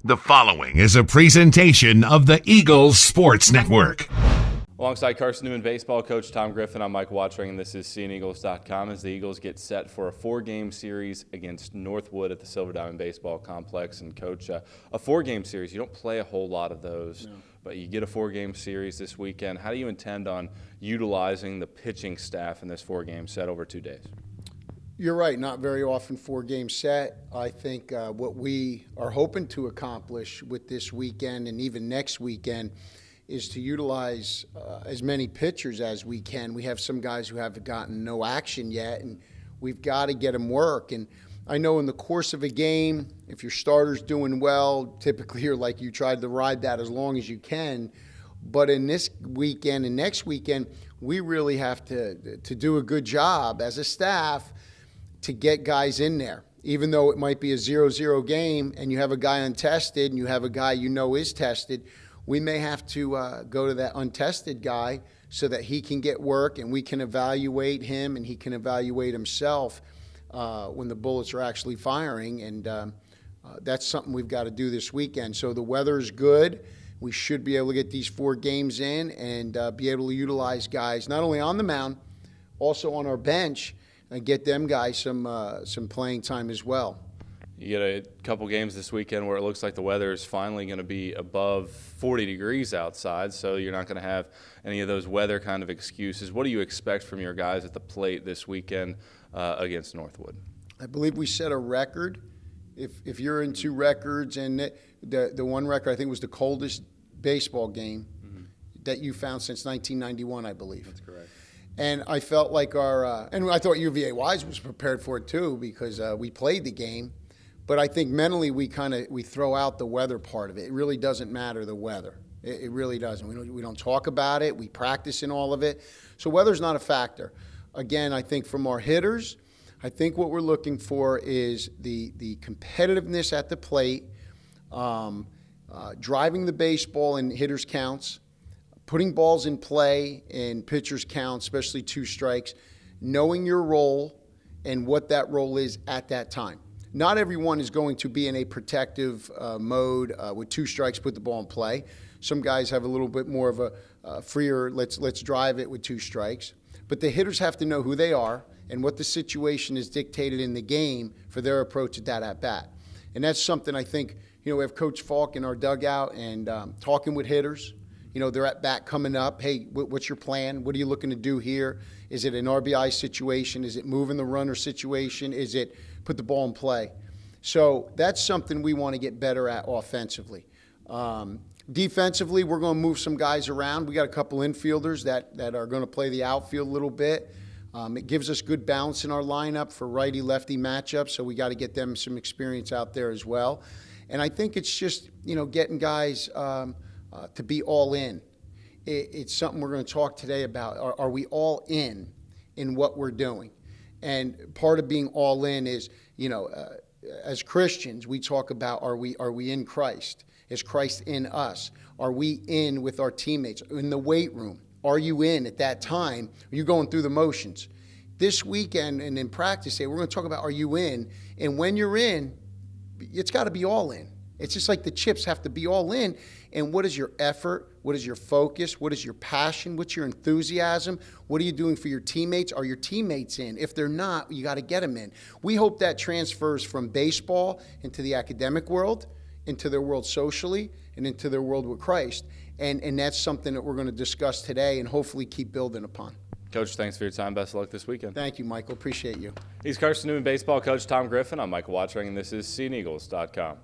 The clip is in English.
The following is a presentation of the Eagles Sports Network. Alongside Carson-Newman baseball coach Tom Griffin, I'm Mike Watchering, and this is SeeingEagles.com as the Eagles get set for a 4-game series against Northwood at the Silver Diamond Baseball Complex. And, Coach, a 4-game series, you don't play a whole lot of those, but you get a 4-game series this weekend. How do you intend on utilizing the pitching staff in this 4-game set over 2 days? You're right, not very often 4-game set. I think what we are hoping to accomplish with this weekend and even next weekend is to utilize as many pitchers as we can. We have some guys who haven't gotten no action yet, and we've got to get them work. And I know in the course of a game, if your starter's doing well, typically you're like you tried to ride that as long as you can. But in this weekend and next weekend, we really have to do a good job as a staff to get guys in there. Even though it might be a 0-0 game and you have a guy untested and you have a guy you know is tested, we may have to go to that untested guy so that he can get work and we can evaluate him and he can evaluate himself when the bullets are actually firing. And that's something we've got to do this weekend. So the weather is good. We should be able to get these 4 games in and be able to utilize guys not only on the mound, also on our bench, and get them guys some playing time as well. You get a couple games this weekend where it looks like the weather is finally going to be above 40 degrees outside, so you're not going to have any of those weather kind of excuses. What do you expect from your guys at the plate this weekend against Northwood? I believe we set a record. If you're into records, and the one record I think was the coldest baseball game that you found since 1991, I believe. That's correct. And I felt like and I thought UVA Wise was prepared for it too because we played the game. But I think mentally we throw out the weather part of it. It really doesn't matter, the weather. It really doesn't. We don't talk about it. We practice in all of it. So weather's not a factor. Again, I think from our hitters, I think what we're looking for is the competitiveness at the plate, driving the baseball in hitters' counts, putting balls in play in pitchers' counts, especially 2 strikes, knowing your role and what that role is at that time. Not everyone is going to be in a protective mode with 2 strikes, put the ball in play. Some guys have a little bit more of a freer, let's drive it with 2 strikes. But the hitters have to know who they are and what the situation is dictated in the game for their approach at that at-bat. And that's something I think, we have Coach Falk in our dugout and talking with hitters. They're at bat coming up. Hey, what's your plan? What are you looking to do here? Is it an RBI situation? Is it moving the runner situation? Is it put the ball in play? So that's something we want to get better at offensively. Defensively, we're going to move some guys around. We got a couple infielders that are going to play the outfield a little bit. It gives us good balance in our lineup for righty-lefty matchups, so we got to get them some experience out there as well. And I think it's just, getting guys to be all in. It's something we're going to talk today about. Are we all in what we're doing? And part of being all in is, as Christians, we talk about are we in Christ? Is Christ in us? Are we in with our teammates? In the weight room, are you in at that time? Are you going through the motions? This weekend and in practice day, we're going to talk about are you in? And when you're in, it's got to be all in. It's just like the chips have to be all in. And what is your effort? What is your focus? What is your passion? What's your enthusiasm? What are you doing for your teammates? Are your teammates in? If they're not, you got to get them in. We hope that transfers from baseball into the academic world, into their world socially, and into their world with Christ. And that's something that we're going to discuss today and hopefully keep building upon. Coach, thanks for your time. Best of luck this weekend. Thank you, Michael. Appreciate you. He's Carson-Newman baseball coach Tom Griffin. I'm Michael Watchering, and this is SeeingEagles.com.